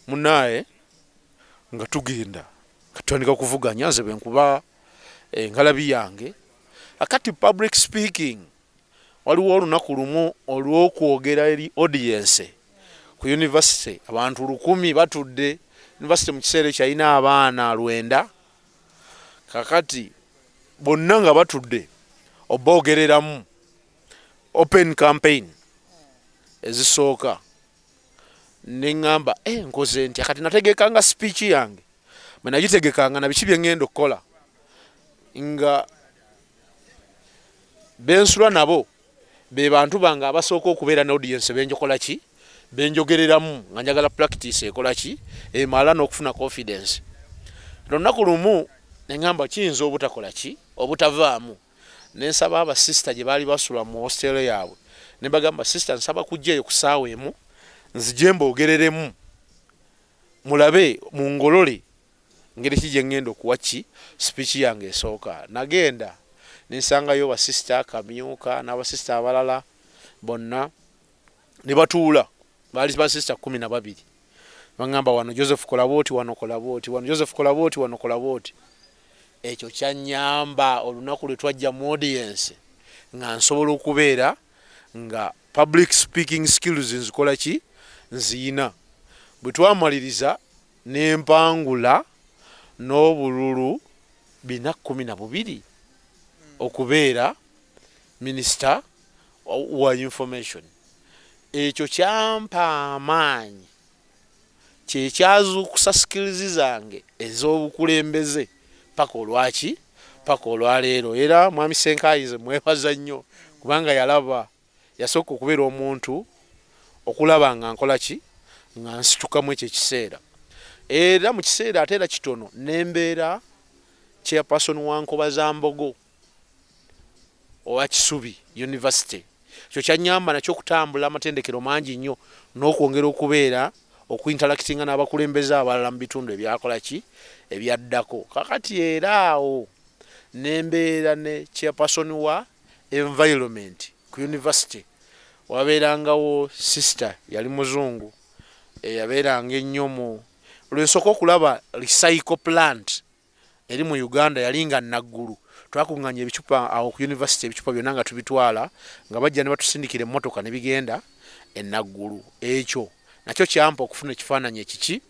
munaye nga tugenda katandika kuvuganya nze bwenkuba ngalabi yange akati public speaking waliwo olunaku lumu olw'okwogera eri audience ku university abantu 100 batudde university mu kiseera kyalina abaana 9 kakati bonna nga batudde obogereramu open campaign ezisooka neŋŋamba nkoze ntya kati nategekanga speech yange nagitegekanga na biki bye ŋŋenda okukola nga bensula nabo be bantu bange abasooka okubeera ne audience benjokola ki benjogereramu nga njagala practice ekola ki emala n'okufuna confidence. Lunaku lumu neŋŋamba kiyinza obutakola ki obutavaamu nensaba abasista gye baali basula mu hostel yaabwe ne bagamba sister nsaba kujjayo ku ssaawa emu nzije mboogereremu mulabe mu ngolole ngeri ki gye ŋŋenda okuwa ki speech yange esooka. Nagenda nensangayo basista Kamyuka n'abasista abalala bonna ne batuula baali basista 12 baŋŋamba wano Joseph kola bwoti wano kola bwoti wano Joseph kola bwoti wano kola bwoti. Ekyo kyanyamba olunaku lwe twajja mu audience nga nsobola okubeera nga public speaking skills nzikola ki nziyina. Bwe twamaliriza n'empangula n'obululu 412 okubeera minister wa information. Ekyo kyampa amaanyi kyekyazuukusa skills zange ez'obukulembeze paka olwaki paka olwaleero. Era mwami Senkaayize mwebaza nnyo kubanga yalaba yasooka okubeera omuntu okulaba nga nkola ki nga nsitukamu ekyo ekiseera. Era mu kiseera ate era kitono nembeera chairperson wa Nkobazambogo owa Kisubi University. Ekyo kyanyamba nakyo okutambula amatendekero mangi nnyo n'okwongera okubeera okuinteractinga n'abakulembeze abalala mu bitundu ebyakola ki ebyaddako. Kakati era awo nembeera ne chairperson wa environment ku university wabeerangawo sister yali muzungu eyabeeranga ennyo mu lwensooka okulaba recycle plant eri mu Uganda yalinga Naggulu. Twakunganya ebicupa awo ku university ebicupa byonna nga tubitwala nga bajja ne batusindikira emmotoka ne bigenda e Naggulu. Ekyo nakyo kyampa okufuna ekifaananyi ekiki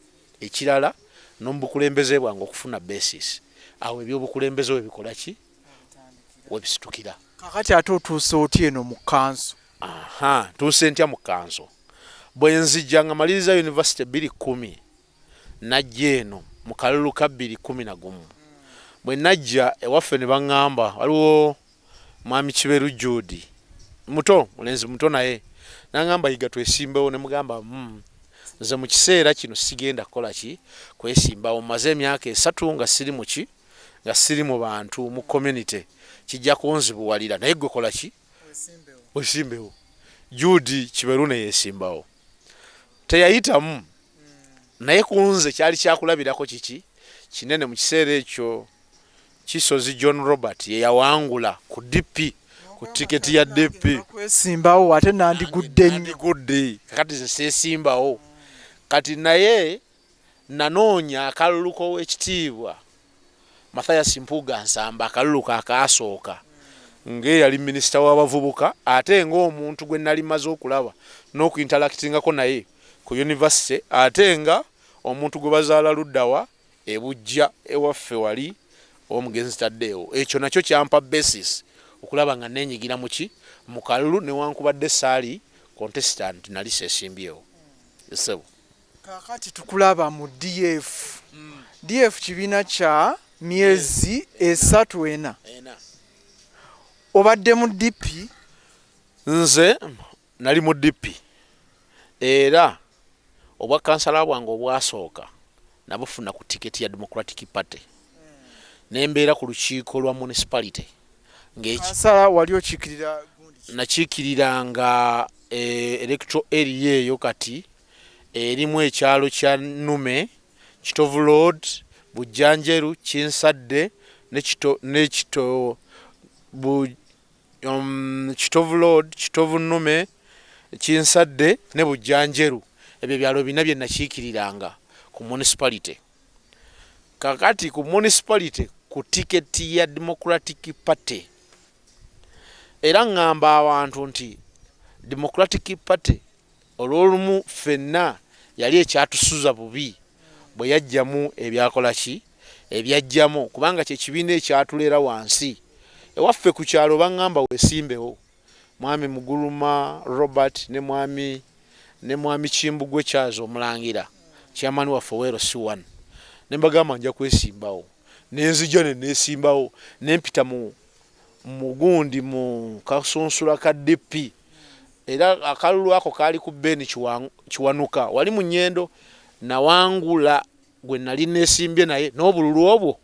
ekirala n'omubukulembeze bwange okufuna basis awo ebyobukulembeze we bikola ki webisitukira. Kakati ate otuuse otya eno mu kanso? Tuuse ntya mu kanso? Bwe nzijja nga maliriza university 2010 najja eno mu kalulu ka 2011. Bwe najja ewaffe ne baŋŋamba waliwo mwami Kiberu Judy muto mulenzi muto naye naŋŋamba yiga twesimbewo ne mugamba nze mu kiseera kino sigenda kukola ki kwesimbawo. Maze emyaka 3 nga siri mu ki nga siri mu bantu mu community kijja kunzibuwalira naye gwe kola ki wesimbewo. Judy Kiberu ne yesimbawo teyayitamu naye kunze kyali kyakulabirako kiki kinene. Mu kiseera ekyo Kisozi John Robert ye yawangula ku DP ku tiketi ya DP kwesimbawo ate nandigudde nnyo kakati sesimbawo kati naye nanoonya akalulu k'owekitiibwa Mathias Mpuga Nsamba akalulu kaakasooka ng'eyali minisita w'abavubuka ate ng'omuntu gwe nali maze okulaba n'okuinteractingako naye ku university ate nga omuntu gwe bazaala luddawa ebujja ewaffe wali omugenzi taddeewo. Ekyo nakyo kyampa basis okulaba nga nenyigira muki mu kalulu newankubadde saali contestant nali sesimbyewo. Esebo kakati tukulaba mu DF. DF kibiina kya myezi 3-4 obadde mu DP? Nze nali mu DP era obwa kansala bwange obwasooka nabufuna ku tiketi ya Democratic Party nembeera ku lukiiko lwa municipality kansala wali okiikirira nakiikiriranga electoral area eyo kati erimu ekyalo kya Nume, Kitovu Road, Bujjanjeru, Kinsadde Kitovu Road, Kitovu Nume, Kinsadde ne Bujjanjeru. Ebyo byalo bina bye nakiikiriranga ku municipality. Kakati ku municipality ku tiketi ya Democratic Party. Era ngamba abantu nti Democratic Party olwolumu fenna yali ekyatusuza bubi bwe yajjamu ebyakola ki ebyajjamu kubanga kye kibiina ekyatulera wansi ewaffe ku kyalo bangamba wesimbewo mwami Muguluma Robert ne mwami Kimbugwe Charles Omulangira chairman wa Fowero C1 ne mbagamba nja kwesimbawo nenzija ne nesimbawo nempita mu mugundi mu kasunsula ka DP era akalulu ako kali ku Beni Kiwanuka wali mu Nyendo na wangula gwe nali nesimbye naye n'obululu obwo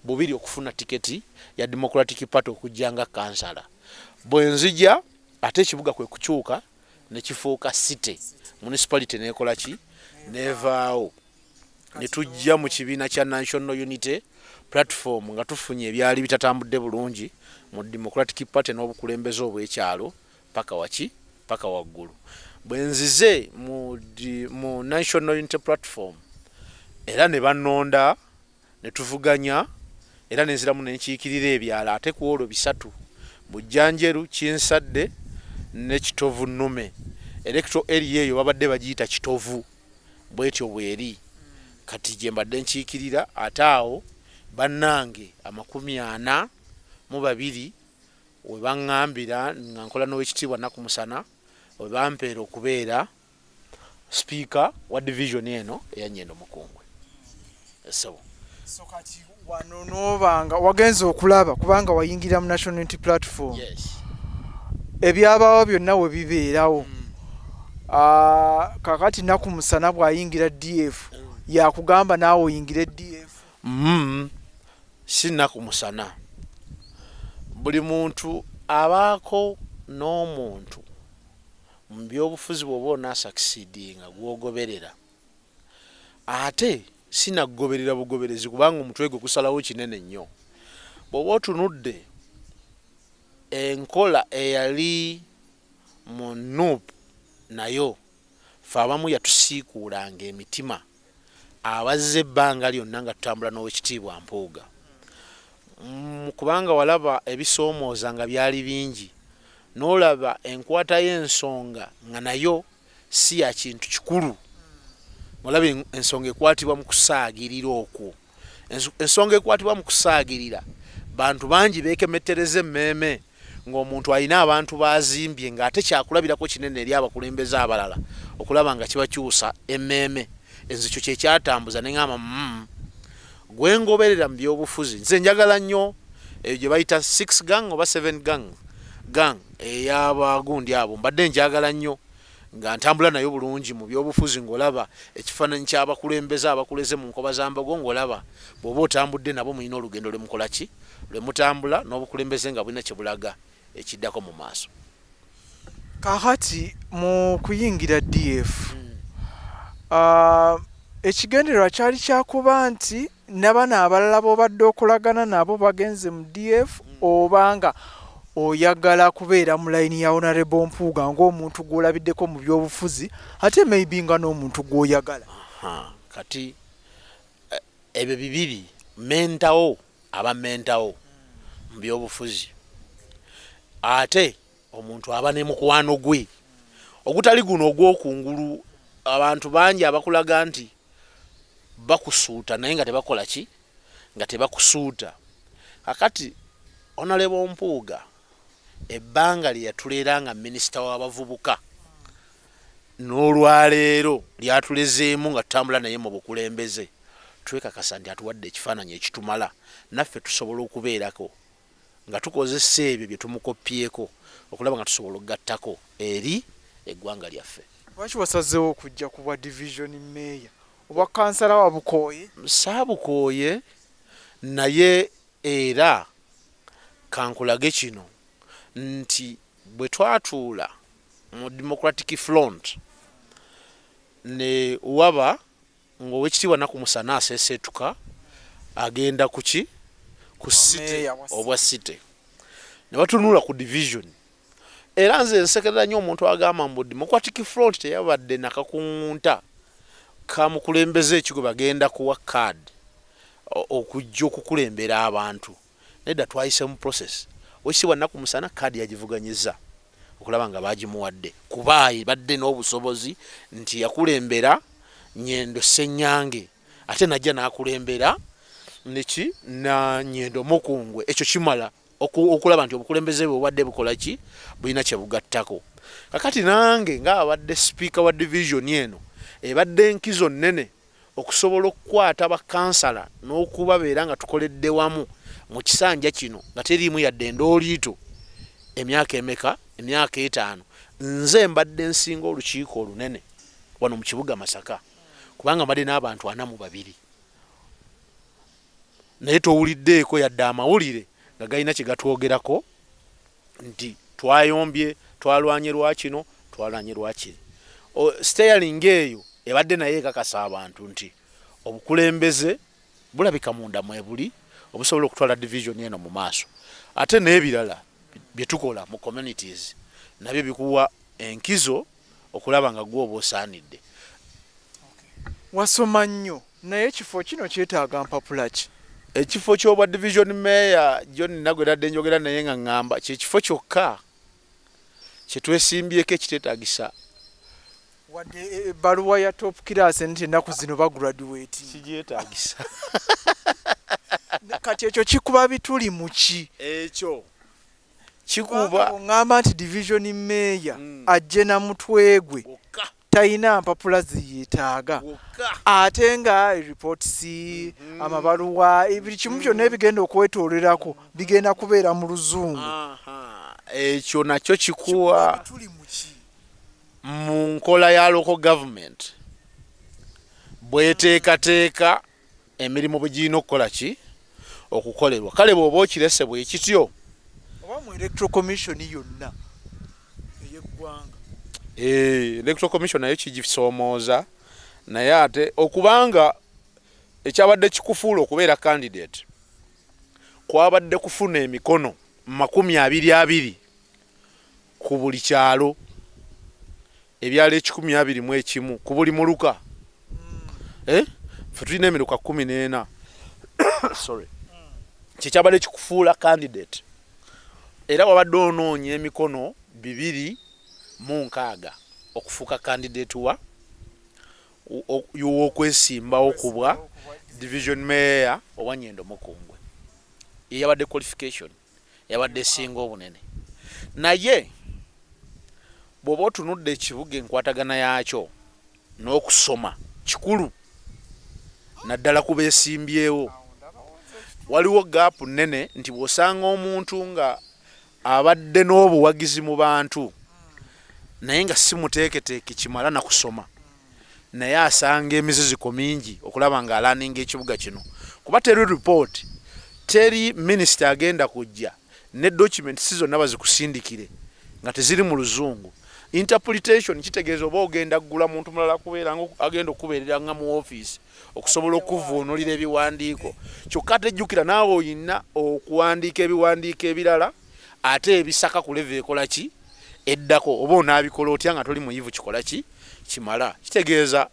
bubiri okufuna tiketi ya Democratic Party okujjanga kansala bwenzija ate ekibuga kwe kukyuka ne kifuuka city municipality nekola ki nevaawo ne tujja mu kibiina kya National Unity Platform nga tufunye ebyali bitatambudde bulungi mu Democratic Party n'obukulembeze obw'ekyalo paka waggulu bwenzize mu National Unity Platform era ne banonda ne tuvuganya era nenziramu nenkiikirira ebyala ate ku olwo bisatu Bujjanjeru Kinsadde ne Kitovu Nnume electoral area eyo babadde bagiyita Kitovu bwetyo bweri kati gye mbadde nkiikirira ate awo bannange 42 we baŋŋambira nga nkola n'owekitiibwa Nakumusana we bampeera okubeera speaker wa division eno eya Nyendo Mukungwe. So kati wano nobanga wagenze okulaba kubanga wayingira mu National Unity Platform. Yes. Ebyabawo byonna we bibeerawo. Kakati Nakumusana bwayingira DF yakugamba naawe oyingire DF. Si Nakumusana. Buli muntu abaako n'omuntu mu byobufuzi bw'oba onasucceedinga gwogoberera ate sinagoberera bugoberezi kubanga omutwe gwe gusalawo kinene nnyo bw'oba otunudde enkola eyali mu NUP nayo fe abamu yatusiikuulanga emitima abazze ebbanga lyonna nga tutambula n'owekitiibwa Mpuuga kubanga walaba ebisoomooza nga byali bingi n'olaba enkwata y'ensonga nga nayo si ya kintu kikulu olaba ensonga ekwatibwa mu kusaagirira okwo ensonga ekwatibwa mu kusaagirira bantu bangi beekemettereza emmeeme ng'omuntu alina abantu bazimbye ng'ate kyakulabirako kinene eri abakulembeze abalala okulaba nga kibakyusa emmeeme ekyo kye kyatambuza ne ngamba gwe ngoberera mu byobufuzi nze njagala nnyo eyo gye bayita 6 gang oba 7 gang ey'abagundi abo mbadde njagala nnyo nga ntambula nayo bulungi mu byobufuzi ng'olaba ekifaananyi ky'abakulembeze abakuleze mu nkoba z'ambago ng'olaba bw'oba otambudde nabo mulina olugendo lwe mukola ki lwe mutambula n'obukulembeze nga bulina kye bulaga ekiddako mu maaso. Kakati mu kuyingira DF ekigendererwa kyali kyakuba nti n'abana abalala b'obadde okolagana nabo bagenze mu DF obanga oyagala kubeera mu layini ya Honorable Mpuuga ng'omuntu gw'olabiddeko mu byobufuzi ate maybe nga n'omuntu gw'oyagala. Kati ebyo bibiri mentawo mu byobufuzi ate omuntu aba ne mukwano gwe ogutali guno ogw'okungulu abantu bangi abakulaga nti bakusuuta naye nga tebakola ki nga tebakusuuta. Kakati Honorable Mpuuga ebbanga lye yatulera nga minisita w'abavubuka n'olwaleero lyatulezeemu nga tutambula naye mu bukulembeze twekakasa nti atuwadde ekifaananyi ekitumala naffe tusobola okubeerako nga tukozesa ebyo bye tumukopyeko okulaba nga tusobola okugattako eri eggwanga lyaffe. Lwaki wasazeewo okujja ku bwa division meeya oba kansala wa Bukooye? Saabukooye naye era kankulage kino nti bwe twatuula mu Democratic Front ne waba ng'owekitiibwa Nakumusana aseeseetuka agenda ku city obwa city ne batunula ku division era nze nsekerera nnyo omuntu agamba mbu Democratic Front teyabadde nakakunta kamukulembeze ekigwe bagenda kuwa card okujja okukulembera abantu nedda twayise mu process wekitibwa Nnaku Musana card yagivuganyiza okulaba nga bagimuwadde kuba badde n'obusobozi nti yakulembera Nyendo Ssenyange ate najja n'akulembera neki na Nyendo Mukungwe. Ekyo kimala okulaba nti obukulembeze bwe obadde bukola ki bulina kye bugattako. Kakati nange ng'abadde speaker wa division eno ebadde enkizo nnene okusobola okukwata bakansala n'okubabeera nga tukoledde wamu mu kisanja kino nga teriimu yadde endooliito emyaka emeka emyaka 5 nze mbadde nsinga olukiiko olunene wano mu kibuga Masaka kubanga mbadde n'abantu 42 naye towuliddeeko yadde amawulire nga galina kye gatwogerako nti twayombye twalwanye lwa kino twalwanye lwa kiri. Steering eyo ebadde naye ekakasa abantu nti obukulembeze bulabika munda mwebuli obusobola okutwala division eno mu maaso ate n'ebirala bye tukola mu communities nabyo bikuwa enkizo okulaba nga gwe oba osaanidde. Wasoma nnyo naye ekifo kino kyetaaga mpapula ki? Ekifo ky'obwa division mayor John Nagweradde njogera naye nga ngamba kyekifo kyokka kyetwesimbyeko ekiteetaagisa wadde ebbaluwa ya top class nti ennaku zino bagraduate kigyetaagisa. Kati ekyo kikuba bituli mu ki? Ekyo kikuba oŋŋamba nti division mayor ajje na mutwe gwe tayina mpapula ziyeetaaga ate nga reports amabaluwa buli kimu kyonna ebigenda okwetolerako bigenda kubeera mu luzungu. Ekyo nakyo kikuwa mu nkola ya local government bweteekateeka emirimu bwe girina okukola ki okukolerwa. Kale bw'oba okirese bwe kityo oba mu electoral commission yonna ey'eggwanga electoral commission nayo kigisoomooza naye ate okubanga ekyabadde kikufuula okubeera candidate kwabadde kufuna emikono 20 ku buli kyalo ebyalo 121 ku buli muluka ffe tulina emiruka 14 sorry kyekyabadde kikufuula candidate era wabadde onoonya emikono 206 okufuuka candidate w'okwesimbawo kubwa division mayor owa Nyendo Mukungwe yabadde qualification yabadde esinga obunene. Naye bw'oba otunudde ekibuga enkwatagana yaakyo n'okusoma kikulu naddala ku beesimbyewo waliwo gaapu nnene nti bw'osanga omuntu nga abadde n'obuwagizi mu bantu naye nga si muteeketeeke kimala na kusoma naye asanga emiziziko mingi okulaba nga alaninga ekibuga kino kuba teri report teri minister agenda kujja ne document si zonna bazikusindikire nga teziri mu luzungu. Interpretation kitegeeza oba ogenda kugula muntu mulala kubeera nga agenda okubeerera nga mu office okusobola okuvuunulira ebiwandiiko kyokka tejjukira naawe oyina okuwandiika ebiwandiiko ebirala ate ebisaka ku level ekola ki eddako oba onaabikola otya nga toli muyivu kikola ki kimala. Kitegeeza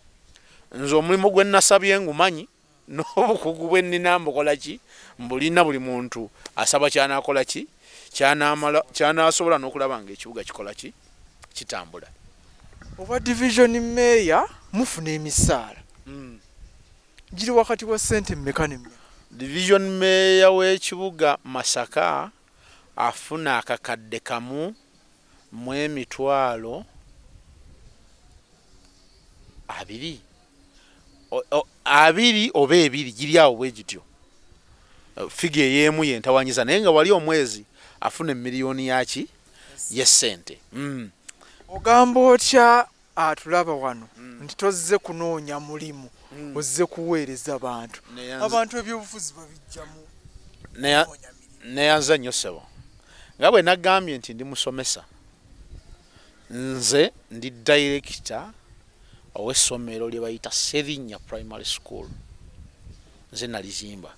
nze omulimu gwe nasabye ngumanyi n'obukugu bwe nnina mbukola ki mbulina buli muntu asaba kyanaakola ki kyanaasobola n'okulaba nga ekibuga kikola ki kitambula. Oba division mayor mufuna emisaala giri wakati wa sente mmeka nemmeka? Division mayor w'ekibuga Masaka afuna akakadde kamu mu emitwalo 2 oba 2 giri awo bwe gityo figure ey'emu yentawanyiza naye nga wali omwezi afuna miliyoni yaki y'essente. Ogamba otya atulaba wano nti tozze kunoonya mulimu ozze kuweereza bantu ebyobufuzi babijjamu neyanza nnyo ssebo nga bwe nagambye nti ndi musomesa nze ndi director ow'essomero lye bayita Serinnya Primary School nze nalizimba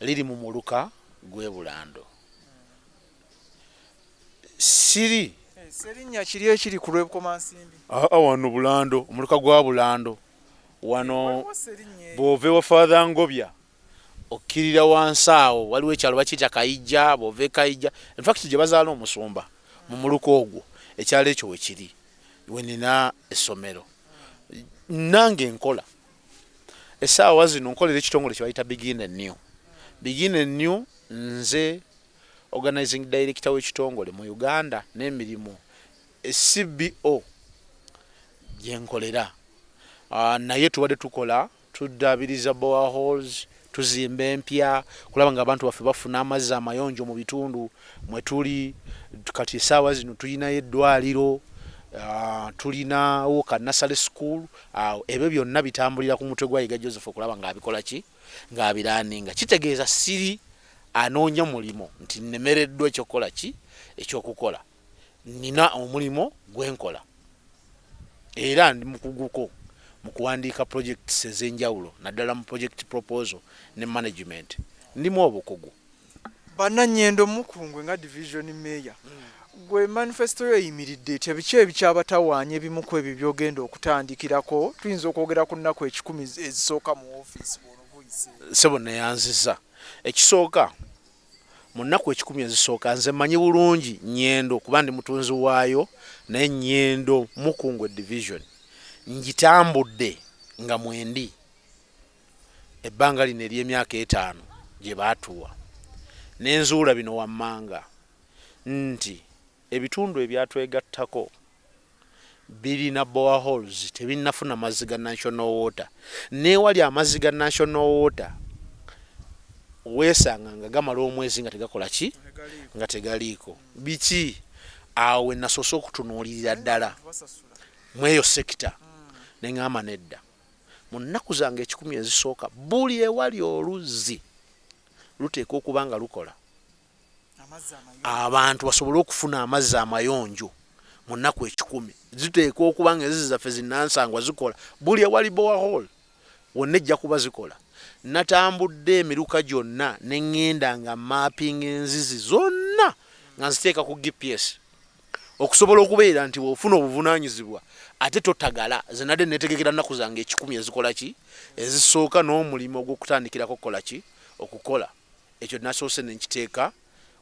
liri mu muluka gw'e Bulando siri Serinnya kiri ekiri ku Lw'Ebukomansimbi wano Bulando omuluka gwa Bulando wano bw'ova ewa Father Ngobya okkirira wansi awo waliwo ekyalo bakiyita Kayijja, bw'ova e Kayijja, in fact gye bazaala omusumba mu muluko ogwo ekyalo ekyo we kiri we nina essomero. Nange nkola essaawa zino nkolera ekitongole kye bayita Begin New. Begin New nze organizing director w'ekitongole mu Uganda n'emirimu CBO gye nkolera. Naye tubadde tukola tuddaabiriza boreholes, tuzimba empya, kulaba nga abantu baffe bafuna amazzi amayonjo mu bitundu mwe tuli. Kati essaawa zino tulinayo eddwaliro, tulinawo ka nursery school. Ebyo byonna bitambulira ku mutwe gwa Yiga Joseph okulaba ng'abikola ki, ng'abiraaninga. Kitegeeza siri anoonya mulimo nti nnemereddwa ekyokukola ki, ekyokukola. Nina omulimo gwe nkola era ndi mukuguko mu kuwandiika projects ez'enjawulo, naddala mu project proposal ne management. Ndimu obukugu. Bannannyendo Mukungwe nga division mayor, gwe manifesto yo eyimiridde etya, biki ebikyabatawaanya ebimu ku ebyo byogenda okutandikirako? Tuyinza okwogera ku nnaku 10 ezisooka mu ofiisi bw'onobuyise. Sebo neyanziza ekisooka mu nnaku 10 ezisooka nze manyi bulungi Nnyendo kuba ndi mutunzi waayo, naye Nnyendo Mukungwe division ngitambudde nga mwendi ebbanga lino ery'emyaka 5 gye baatuwa. N'enzuula bino wammanga nti ebitundu ebyatwegattako birina boreholes tebinnafuna mazzi ga national water. N'ewali amazzi ga national water weesanga nga gamala omwezi nga tegakola ki, nga tegaliiko. Biki awo we nasoose okutunuulirira ddala mweyo sekita ne ngamba nedda. Mu nnaku zange 10 ezisooka buli ewali oluzzi luteekwa okuba nga lukola abantu basobole okufuna amazzi amayonjo. Mu nnaku 10 ziteekwa okuba nga ezizi zaffe zinnansangwa zikola buli ewali borehole wonna ejja kuba zikola. Natambudde emiruka gyonna ne ŋŋenda nga mapping enzizi zonna nga nziteeka ku GPS okusobola okubeera nti bw'ofuna obuvunaanyizibwa ate totagala. Ze nadde neetegekera nnaku zange 10 ezikola ki, ezisooka n'omulimu ogw'okutandikirako kukola ki, okukola. Ekyo nasoose ne nkiteeka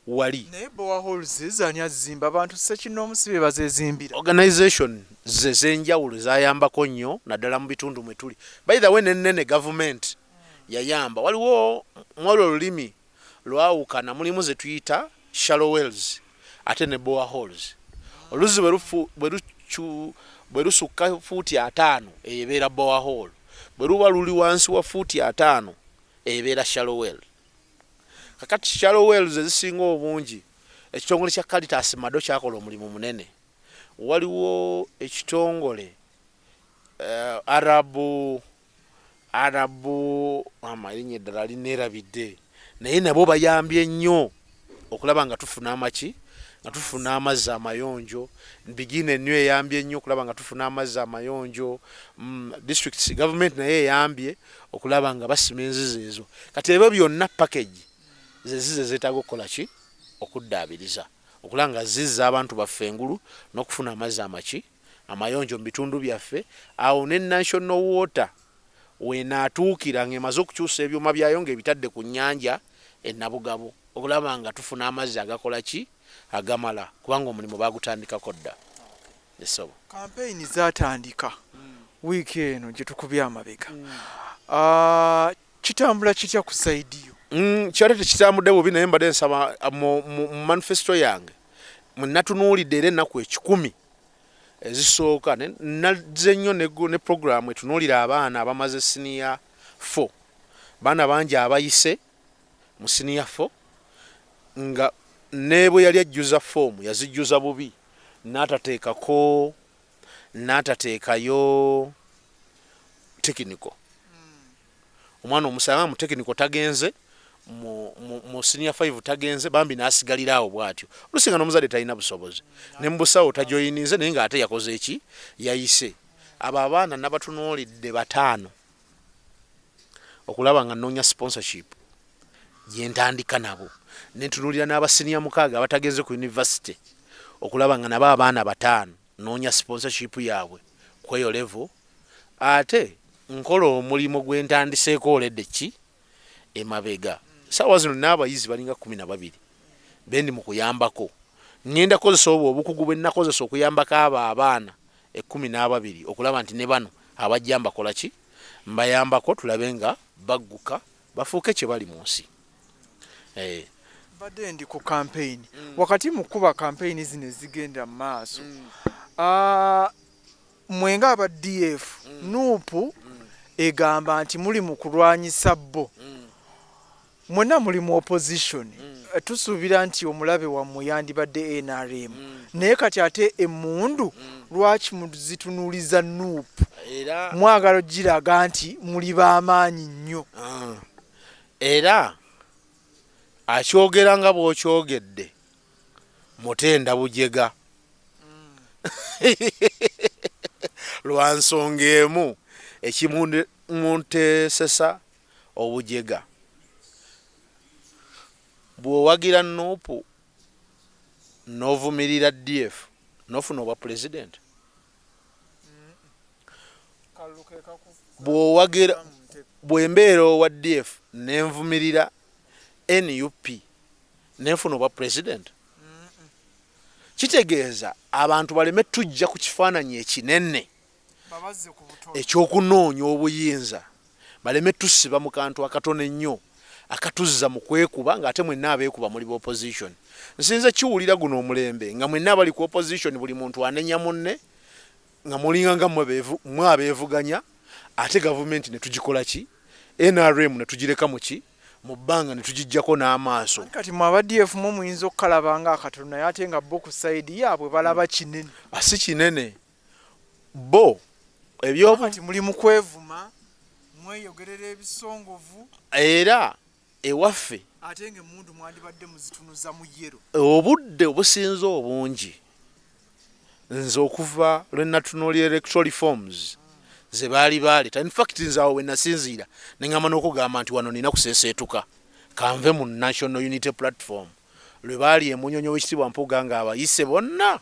wali. Naye boreholes zani azimba abantu Ssekinomusibe bazezimbira. Organization ze z'enjawulo zayambako nnyo naddala mu bitundu mwe tuli. By the way nennene government yayamba. Waliwo mwalo olulimi lwawukana, mulimu ze tuyita shallow wells ate ne boreholes. Oluzzi bwe lusukka fuuti 5 ebeera borehole, bwe luba luli wansi wa fuuti 5 ebeera shallow well. Kakati shallow wells ezisinga obungi ekitongole kya Caritas Mado kyakola omulimu munene. Waliwo ekitongole Arabu erinnya eddala lineerabidde, naye nabo bayambye nnyo okulaba nga tufuna amaki, nga tufuna amazzi amayonjo. Begin New eyambye nnyo okulaba nga tufuna amazzi amayonjo. District government naye eyambye okulaba nga basima enzizi ezo. Kati ebyo byonna package zezize zeetaaga okukola ki, okuddaabiriza okulaba nga zizza abantu baffe engulu n'okufuna amazzi amaki, amayonjo mu bitundu byaffe. Awo ne national water weenaatuukira ng'emaze okukyusa ebyuma byayo ng'ebitadde ku nnyanja e Nabugabo okulaba nga tufuna amazzi agakola ki, agamala, kubanga omulimu baagutandikako dda. Esobo Campaign zaatandika wiiki eno gye tukubye amabega. Kitambula kitya ku saidi yo? Kyali tekitambudde bubi, naye mbadde nsaba mu manifesto yange mwe natunuulidde era ennaku 10 ezisooka nazze nnyo ne program etunuulira abaana abamaze senior 4. Baana bangi abayise mu senior 4 nga ne bwe yali ajjuza foomu yazijjuza bubi, n'atateekayo technical. Omwana omusanga mu technical tagenze, mu senior 5 tagenze, bambi n'asigalira awo bw'atyo. Olusinga n'omuzadde talina busobozi, ne mu busawo tajoyininze naye ng'ate yakoze eki, yayise. Abo abaana nabatunuulidde 5 okulaba nga nnoonya sponsorship gye ntandika nabo. Ne ntunuulira n'abasenior 6 abatagenze ku university okulaba nga nabo abaana 5 nnoonya sponsorship yaabwe kweyo level. Ate nkola omulimu gwe ntandiseeko oledde ki emabega. Sawa zino n'abayizi balinga 12 bendi mu kuyambako. Ngenda kozesa obwo obukugu bwe nakozesa okuyambako abaana 12 okulaba nti ne bano abajja mbakola ki mbayambako tulabe nga bagguka bafuuke kye bali mu nsi. Badde ndi ku campaign wakati mu kuba campaign zino zigenda mu maaso mwenga aba DF nuupu egamba nti muli mu kulwanyisa bo mwena muli mu opposition tusuubira nti omulabe wammwe yandibadde NRM naye kati ate emundu lwaki muzitunuuliza nuupu mwagala ogiraga nti muli b'amaanyi nnyo era akyogera nga bw'okyogedde Mutenda Bujega lwa nsonga emu ekimunteesesa obujega. Bw'owagira nuupu n'ovumirira DF n'ofuna obwa president. Bw'owagira bw'embeera owa DF n'envumirira NUP n'enfuna obwa president. Kitegeeza abantu baleme tujja ku kifaananyi ekinene ekyokunoonya obuyinza, baleme tusiba mu kantu akatono ennyo akatuzza mu kwekuba ng'ate mwenna abeekuba muli bu opposition. Nsinze kiwulira guno omulembe nga mwenna abali ku opposition buli muntu anenya munne nga mulinga nga mwe abeevuganya ate gavumenti ne tugikola ki NRM ne tugireka mu ki mu bbanga ne tugijjako n'amaaso. Kati mu aba-DF mu muyinza okukalaba nga akatono naye ate nga bo ku sayidi yaabwe balaba kinene. Si kinene bo kati muli mu kwevuma mweyogerera ebisongovu era ewaffe ate ng'emmundu mwandibadde muzitunuza mu yero. Obudde obusinze obungi nze okuva lwe natunuulira electoral reforms ze baali baleeta. In fact nze awo we nasinziira ne ngamba n'okugamba nti wano nina kuseeseetuka kanve mu National Unity Platform lwe baali emunyonyo w'ekitiibwa Mpuuga nga abayise bonna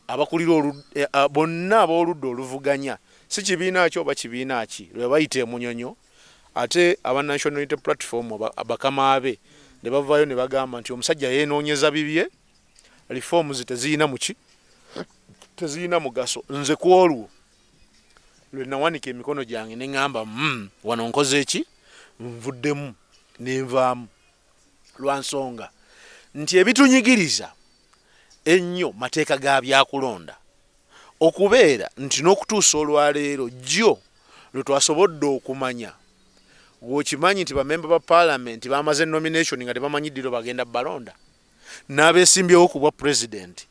abakulira bonna ab'oludda oluvuganya si kibiina ki oba kibiina ki lwe bayita emunyonyo ate aba National Unity Platform abakama abe ne bavaayo ne bagamba nti omusajja yeenoonyeza bibye reforms teziyina muki teziyina mugaso. Nze ku olwo lwe nawanika emikono gyange ne ngamba wano nkoze eki nvuddemu nenvaamu lwa nsonga nti ebitunyigiriza ennyo mateeka ga byakulonda okubeera nti n'okutuusa olwaleero jjo lwe twasobodde okumanya bw'okimanyi nti bamemba ba parliament bamaze nomination nga tebamanyiddiro bagenda balonda n'abeesimbyewo ku bwa president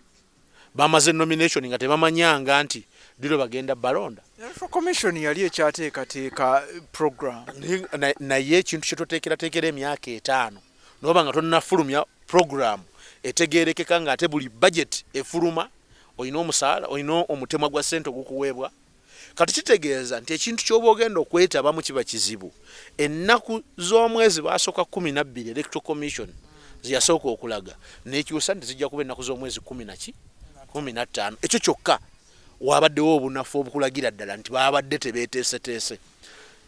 bamaze nomination nga tebamanyanga nti diro bagenda balonda. Commission yali ekyateekateeka program naye ekintu kye toteekerateekera emyaka 5 noba nga tonnafulumya program etegeerekeka ng'ate buli budget efuluma olina omusaala olina omutemwa gwa ssente ogukuweebwa. Kati kitegeeza nti ekintu ky'oba ogenda okwetabamu kiba kizibu. Ennaku z'omwezi baasooka 12 electoral commission ziyasooka okulaga n'ekyusa nti zijja kuba ennaku z'omwezi 15 ekyo kyokka wabaddewo obunafu obukulagira ddala nti babadde tebeeteeseteese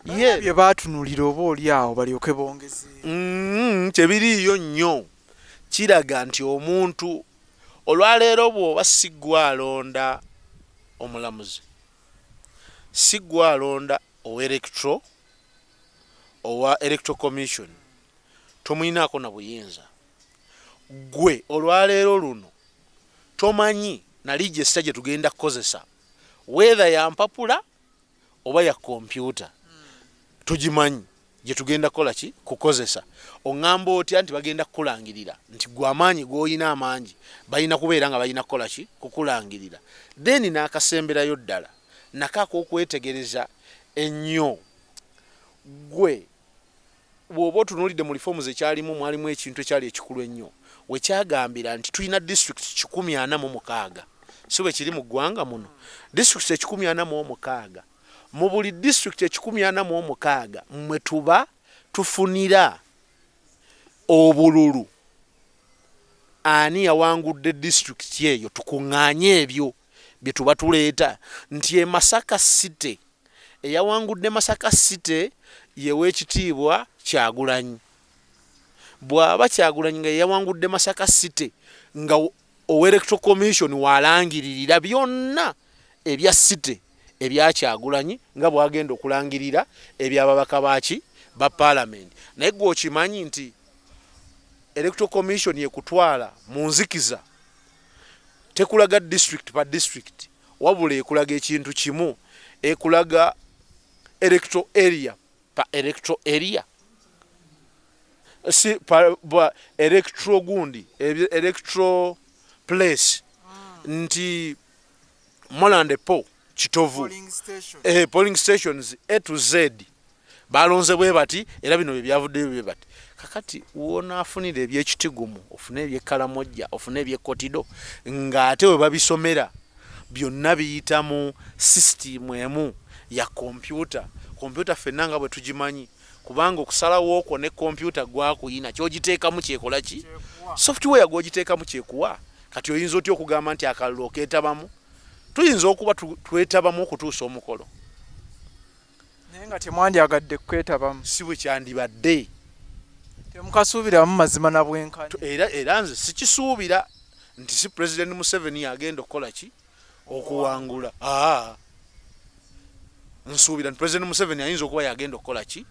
bye baatunulira oba oli awo balyoke bongeze kyebiriiyo nnyo kiraga nti omuntu olwaleero bw'oba siggwa alonda omulamuzi siggwa alonda owa electoral commission tomuyinaako na buyinza gwe olwaleero luno tomanyi na register gye tugenda kukozesa whether ya mpapula oba ya computer tugimanyi gye tugenda kola ki kukozesa ongamba otya nti bagenda kukulangirira nti gwe amaanyi g'olina amangi balina kubeera nga balina kukola ki kukulangirira then n'akasemberayo ddala nakaako okwetegereza ennyo gwe bw'oba otunuulidde mu reforms ekyalimu mwalimu ekintu ekyali ekikulu ennyo wekyagambira nti tulina district 146 si bwe kiri mu ggwanga muno district 146 mu buli district 146 mwe tuba tufunira obululu ani yawangudde district eyo tukuŋŋaanye ebyo bye tuba tuleeta nti e Masaka City eyawangudde Masaka City yeweekitiibwa Kyagulanyi. Bw'aba Kyagulanyi nga yawangudde Masaka City nga Electoral Commission walangiririra byonna ebya City ebya Kyagulanyi nga bwagenda okulangirira ebyababaka baaki ba Parliament. Naye gwe okimanyi nti Electoral Commission yekutwala mu nzikiza tekulaga district pa district, wabula ekulaga ekintu kimu, ekulaga electoral area pa electoral area, si pa electoral gundi electoral place nti Molande po Kitovu polling stations A to Z balonze bwe bati era bino byavudde bwe bati. Kakati uona afunire ebyekitigumu ofune ebyekkalamojja ofune ebyekotido ng'ate we babisomera byonna biyita mu system emu ya computer ffenna nga bwe tugimanyi, kubanga okusalawo okwo ne computer gwakuyina kyogiteekamu kyekola ki, software gwogiteekamu kyekuwa. Kati oyinza otya okugamba nti akalulu okeetabamu? Tuyinza okuba twetabamu okutuusa omukolo naye nga temwandyagadde kwetabamu. si bwe kyandibadde. Temukasuubiramu mazima na bwenkanya. Era nze sikisuubira nti si President Museveni agenda okukola ki okuwangula. Nsuubira nti President Museveni ayinza okuba yagenda okukola ki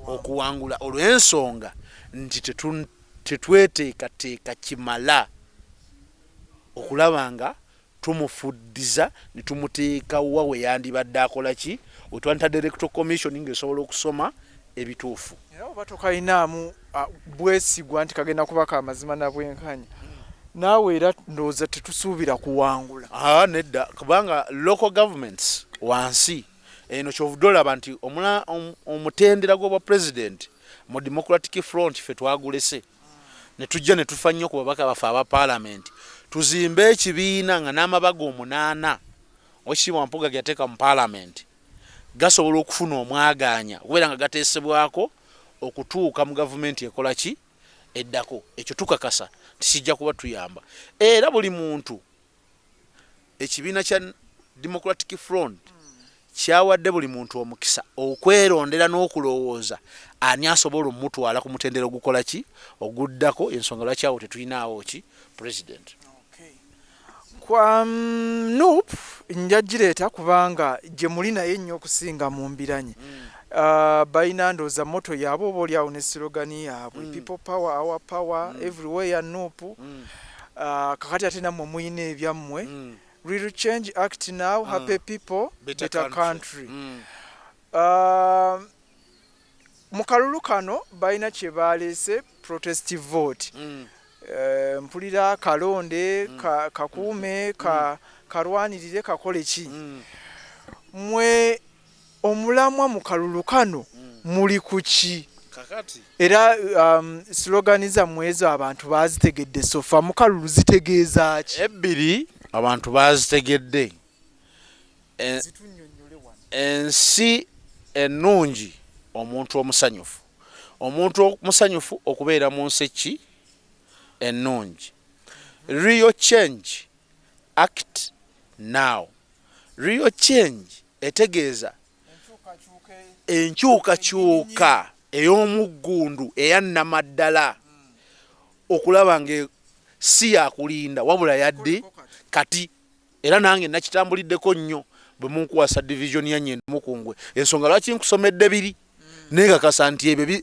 okuwangula, olw'ensonga nti tetweteekateeka kimala okulaba nga tumufuddiza ne tumuteeka wa we yandibadde akola ki, wetwantadde Electoral Commission ng'esobola okusoma ebituufu. Era oba tokalinaamu bwesigwa nti kagenda kubaka amazima na bwenkanya, naawe era ndowooza tetusuubira kuwangula. Nedda, kubanga local governments wansi eno kyovudde olaba nti omutendera gw'obwa president mu Democratic Front ffe twagulese ne tujja ne tufa nnyo ku babaka baffe aba Parliament tuzimbe ekibiina nga n'amabaga 8 Oweekitiibwa Mpuuga gyateeka mu Parliament gasobola okufuna omwagaanya okubeera nga gateesebwako okutuuka mu gavumenti ekola ki eddako. Ekyo tukakasa tikijja kuba tuyamba. Era buli muntu ekibiina kya Democratic Front kyawadde buli muntu omukisa okwerondera n'okulowooza ani asobola omutwala ku mutendera ogukola ki oguddako, ensonga lwaki awo tetulinawo ki president. Kwa NUP njagireeta kubanga gye muli naye nnyo okusinga mu mbiranye. Balina ndowooza moto yaabwe oba oliawo ne slogani yaabwe people power our power everywhere NUP. Kakati ate nammwe muyina ebyammwe Real Change Act now happy people better country. Mu kalulu kano balina kye baleese protest vote. Mpulira kalonde kakuume kalwanirire kakole ki. Mwe omulamwa mu kalulu kano muli kuki? Era slogani zammwe ezo abantu bazitegedde sofa mu kalulu zitegeeza ki? Ebbiri abantu bazitegedde. Ensi ennungi omuntu omusanyufu. Omuntu omusanyufu okubeera mu nsi ki ennungi. Real Change Act now. Real Change etegeeza enkyukakyuka ey'omuggundu eyannamaddala okulaba nga si yakulinda wabula yadde kati. Era nange nakitambuliddeko nnyo bwe munkuwasa division ya Nyendo Mukungwe, ensonga lwaki nkusomedde biri neekakasa nti ebyo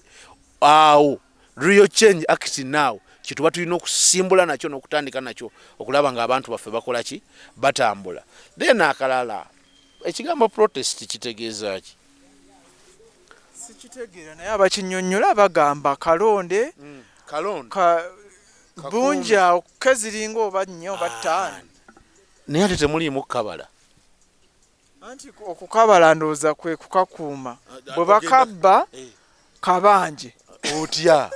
awo Real Change Act now kituba tulina okusimbula nakyo n'okutandika nakyo okulaba nga abantu baffe bakola ki batambula. Then akalala ekigambo protest kitegeeza ki? Sikitegeera naye abakinnyonnyola bagamba kalonde bunja keziringa oba 4 oba 5. Naye ate temuliimu kabala. Anti okukabala ndowooza kwe kukakuuma. Bwe bakabba kabanje. Otya.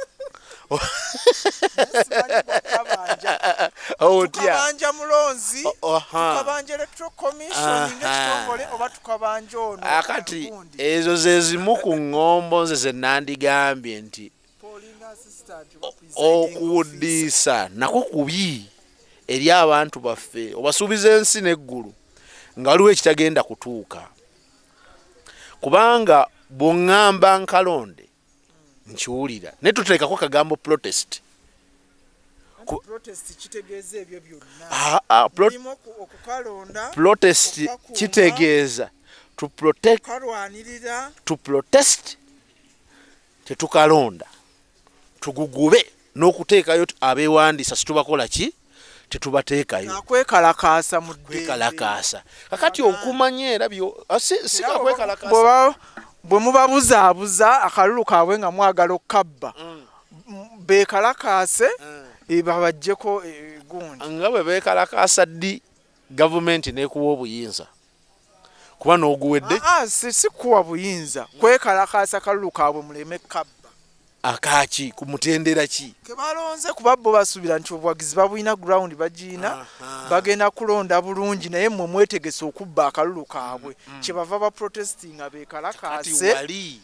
Tukabanja mulonzi, tukabanja Electoral Commission ng'ekitongole oba tukabanja ono. Akati ezo ze zimu ku ŋŋombo nze ze nandigambye nti okuwuddiisa nako kubi eri abantu baffe obasuubiza ensi n'eggulu nga waliwo ekitagenda kutuuka. kubanga bw'oŋŋamba nkalonde nkiwulira naye tuteekako kagambo protest. Protest kitegeeza to protest tetukalonda tugugube n'okuteekayo abeewandiisa situbakola ki tetubateekayo kwekalakaasa kakati okumanya era sikakwekalakaasa bwe mubabuzaabuza akalulu kaabwe nga mwagala okukabba beekalakaase babajjeko gundi nga bwe beekalakaasa ddi gavumenti n'ekuwa obuyinza kuba n'oguwedde si kuwa buyinza kwekalakaasa kalulu kaabwe muleme kabba akaki ku mutendera ki kebalonze kuba bo basuubira nti obuwagizi babulina ground bagiina bagenda kulonda bulungi naye mmwe mwetegese okubba akalulu kaabwe kyebava ba protestinga beekalakaase wali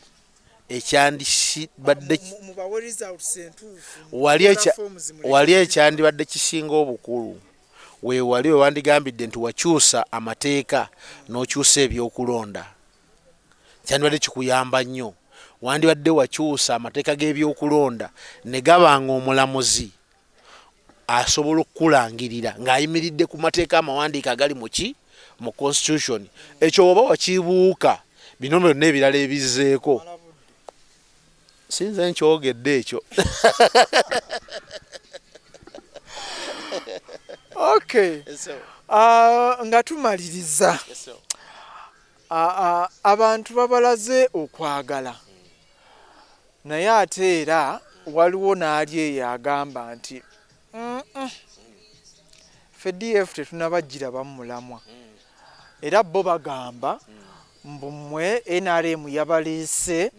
ekyandibadde wali ekyandibadde kisinga obukulu weewali wewandigambidde nti wakyusa amateeka n'okyusa ebyokulonda kyandibadde kikuyamba nnyo wandibadde wakyusa amateeka g'ebyokulonda ne gabanga omulamuzi asobola okukulangirira ng'ayimiridde ku mateeka amawandiika agali mu constitution ekyo oba wakibuuka bino byonna ebirala ebizzeeko sinze nkyogedde ekyo okay nga tumaliriza abantu babalaze okwagala naye ate era waliwo n'ali eyo agamba nti ffe DF tetunabaggira mulamwa era bo bagamba mbumwe NRM yabaleese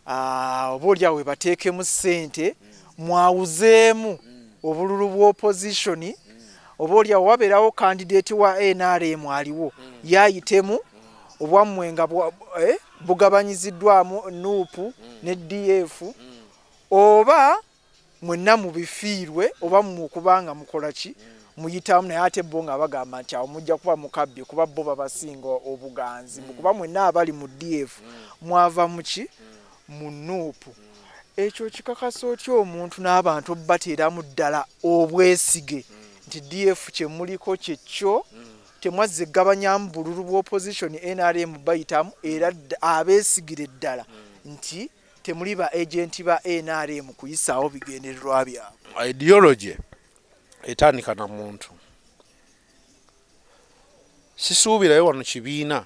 oba olyawo we bateekemu ssente mwawuzeemu obululu bw'opposition oba olyawo wabeerawo kandidate wa NRM aliwo yayitemu obwammwe nga bugabanyiziddwamu NUP ne DF oba mwenna mubifiirwe oba mukubanga mukola ki muyitamu naye ate bo nga bagamba nti awo mujja kuba mukabbye kuba bo babasinga obuganzi kuba mwenna abali mu DF mwava muki mu NUP ekyo kikakasa otya omuntu n'abantu bateeramu ddala obwesige nti DF kyemuliko kyekyo temwazze gabanyamu bululu bw'opposition NRM bayitamu era abeesigire ddala nti temuli ba agenti ba NRM kuyisaawo bigendererwa byabwe. Ideology etandika na muntu sisuubirayo wano kibiina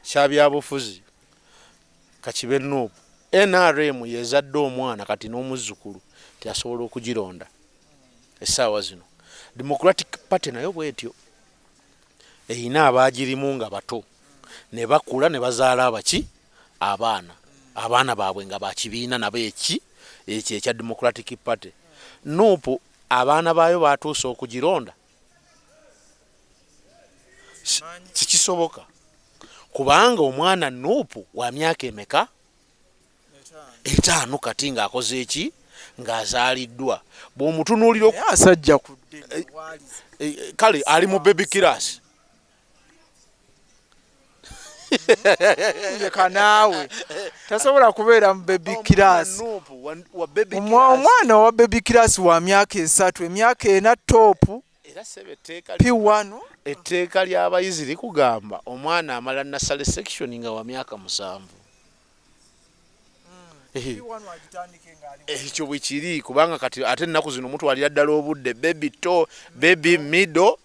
kya byabufuzi kakibe NUP NRM yezadde omwana kati n'omuzzukulu teyasobola okugironda essaawa zino. Democratic Party nayo bwetyo eyina abaagirimu nga bato ne bakula ne bazaala abaki abaana baabwe nga bakibiina nabo ekyo ekya Democratic Party. NUP abaana baayo batuusa okugironda sikisoboka kubanga omwana NUP wa myaka emeka 5 kati ng'akoze eki ng'azaaliddwa bw'omutunuulira asajja kudde kale ali mu baby class kanaawe tasobola kubeera mu baby class omwana wa baby class wa myaka 3 emyaka 4 top P1 etteeka ly'abayizi likugamba omwana amala nasale section nga wa myaka 7 ekyo bwe kiri kubanga kati ate ennaku zino mutwalira ddala obudde baby middle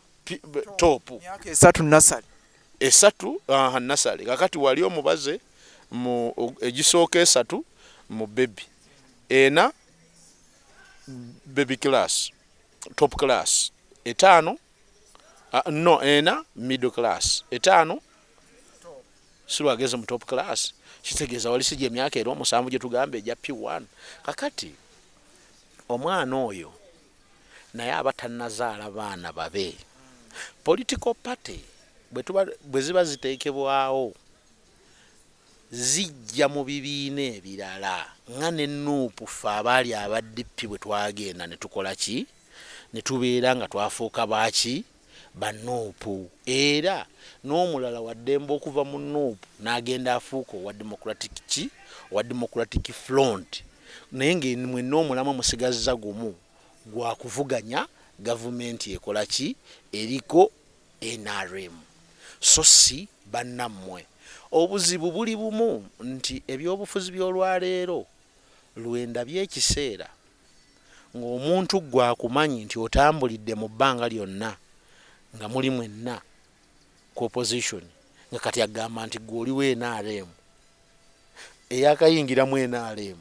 top myaka 3 nasale esatu nasale kakati wali omubaze mu egisooka 3 mu baby ena baby class top class 5 ena middle class 5 silwageze mu top class kitegeeza wali sijja emyaka era 7 gye tugambe ejja P1 kakati omwana oyo naye abatannazaala baana babe political party bwe ziba ziteekebwawo zijja mu bibiina ebirala nga ne NUP ffe abaali abaddipi bwe twagenda ne tukola ki ne tubeera nga twafuuka baaki banuupu era n'omulala wa ddembe okuva mu nuupu n'agenda afuuka owa democratic front naye ng'emwe n'omulamu musigazza gumu gwa kuvuganya gavumenti ekola ki eriko NRM so si bannammwe obuzibu buli bumu nti ebyobufuzi by'olwaleero lwenda by'ekiseera ng'omuntu gwakumanyi nti otambulidde mu bbanga lyonna nga muli mwenna ku opposition nga kati agamba nti gwe oliwo NRM eyakayingiramu NRM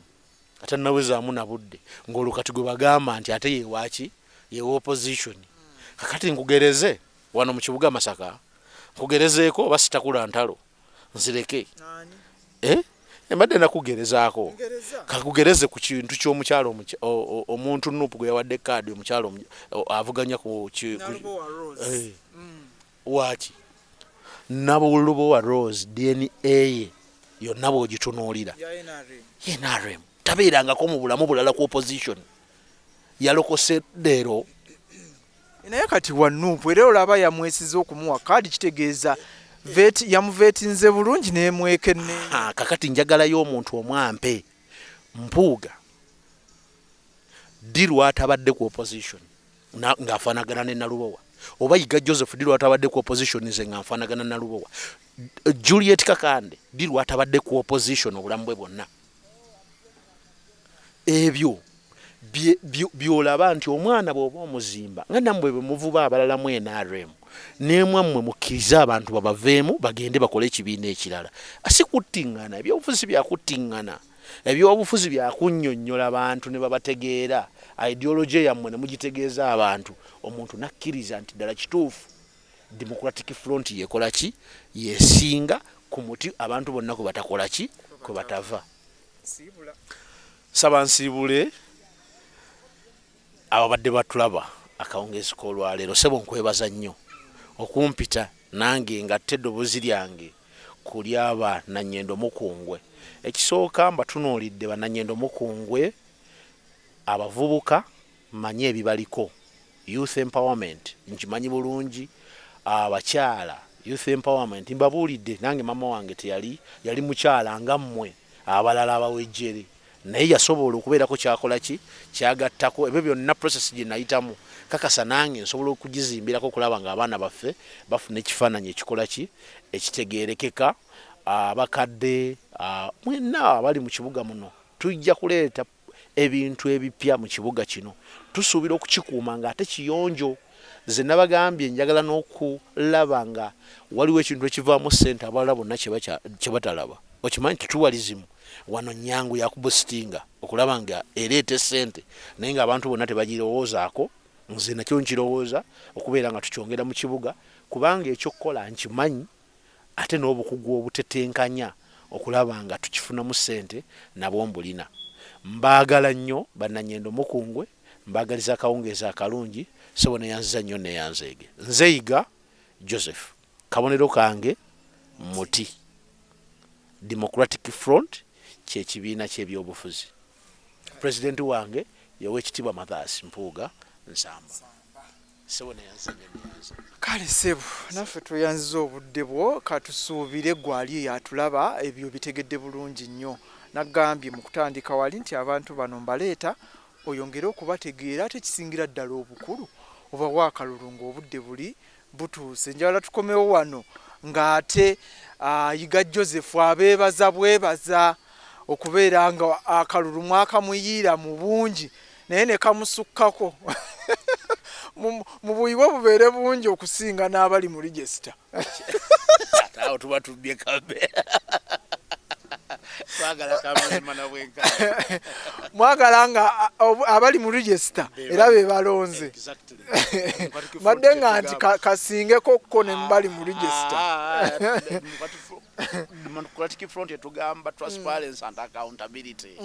atannawezaamu na budde ng'olwo kati gwe bagamba nti ate yewaaki yewa opposition kakati nkugereze wano mu kibuga Masaka nkugerezeeko oba sitakula ntalo nzireke embadde nakugerezaako kakugereze ku kintu ky'omukyalo omuntu nuupu gwe yawadde kaadi omukyalo avuganya ku waaki Nabulubo wa Rose DNA yonna bw'ogitunuulira NRM tabeerangako mu bulamu bulala ku opposition yalokose leero naye kati wa nuupu era olaba yamwesiza okumuwa kaadi kitegeeza yamuveetinze bulungi n'emwekenne kakati njagalayo omuntu omwampe Mpuuga ddi lwatabadde ku opposition ng'afaanagana ne Nalubowa oba Yiga Joseph ddi lwatabadde ku opposition nze nga nfaanagana ne Nalubowa Juliet Kakande ddi lwatabadde ku opposition obulamu bwe bwonna ebyo byolaba nti omwana bw'oba omuzimba nga nammwe bwe muvuba abalala mu NRM nemwammwe mukkirize abantu babaveemu bagende bakole ekibiina ekirala asi kuttiŋŋana ebyobufuzi byakuttiŋŋana ebyobufuzi byakunnyonnyola abantu ne babategeera ideology yammwe ne mugitegeeza abantu omuntu nakkiriza nti ddala kituufu Democratic Front yekola ki yesinga ku muti abantu bonna kwe batakola ki kwe batava saba nsiibule ababadde batulaba akawungeezi k'olwaleero sebo nkwebaza nnyo okumpita nange ngatte eddoboozi lyange kuli aba Nanyendo Mukungwe ekisooka mbatunuulidde Bananyendo Mukungwe abavubuka manye ebibaliko youth empowerment nkimanyi bulungi abakyala youth empowerment mbabuulidde nange mama wange yali mukyala nga mmwe abalala abawejjere naye yasobola okubeerako kyakola ki kyagattako ebyo byonna process gye nayitamu kakasa nange nsobola okugizimbirako okulaba nga abaana baffe bafuna ekifaananyi ekikola ki ekitegeerekeka abakadde mwenna abali mu kibuga muno tujja kuleeta ebintu ebipya mu kibuga kino tusuubira okukikuuma ng'ate kiyonjo ze nabagambye njagala n'okulaba nga waliwo ekintu ekivaamu ssente abalala bonna kye batalaba okimanyi tutuwalizimu wano nyangu yakubustinga okulaba nga ereeta ssente naye ng'abantu bonna tebagirowoozaako nze nakyo nkirowooza okubeera nga tukyongera mu kibuga kubanga ekyokukola nkimanyi ate n'obukugu obutetenkanya okulaba nga tukifunamu ssente nabwo mbulina mbaagala nnyo Bananyendo Mukungwe mbaagaliza akawungeezi akalungi sebo neyanziza nnyo neyanzeege nze Yiga Joseph kabonero kange muti Democratic Front kyekibiina ky'ebyobufuzi pulezidenti wange Oweekitiibwa Mathias Mpuuga Nsamba sebo neyanziza nnyo kale sebo naffe tweyanziza obudde bwo katusuubire gwali yatulaba ebyo bitegedde bulungi nnyo nagambye mu kutandika wali nti abantu bano mbaleeta oyongere okubategeera ate kisingira ddala obukulu oba waakalulunga obudde buli butuuse njala tukomewo wano ng'ate Yiga Joseph abeebaza bwebaza okubeera nga akalulu mwakamuyiira mu bungi naye ne kamusukkako mu buyiwe bubeere bungi okusinga n'abali mu register awo tuba tubye kabe mwagala nga abali mu register era be balonze madde nga nti kasingeko ko ne mbali mu register Democratic Front etugamba transparency and accountability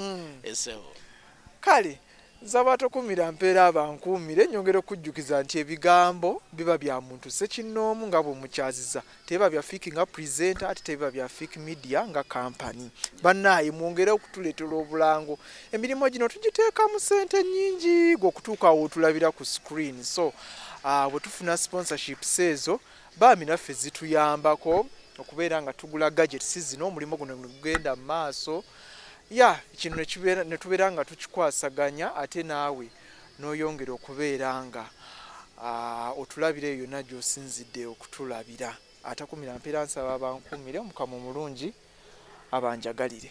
kale nsaba atokumira mpeera abankuumire nyongera okujjukiza nti ebigambo biba bya muntu ssekinnoomu nga bw'omukyaziza teba bya Fiki nga presenter ate teba bya Fiki media nga company bannaaye mwongere okutuleetera obulango emirimu gino tugiteekamu ssente nnyingi gwe okutuuka awo otulabira ku screen so bwe tufuna sponsorships ezo baami naffe zituyambako okubeera nga tugula gadgets zino omulimu guno gugenda mu maaso ya kino ne tubeera nga tukikwasaganya ate naawe n'oyongera okubeera nga otulabira eyo yonna gy'osinzidde okutulabira atakumira mpeera nsaba abankuumire omukama omulungi abanjagalire.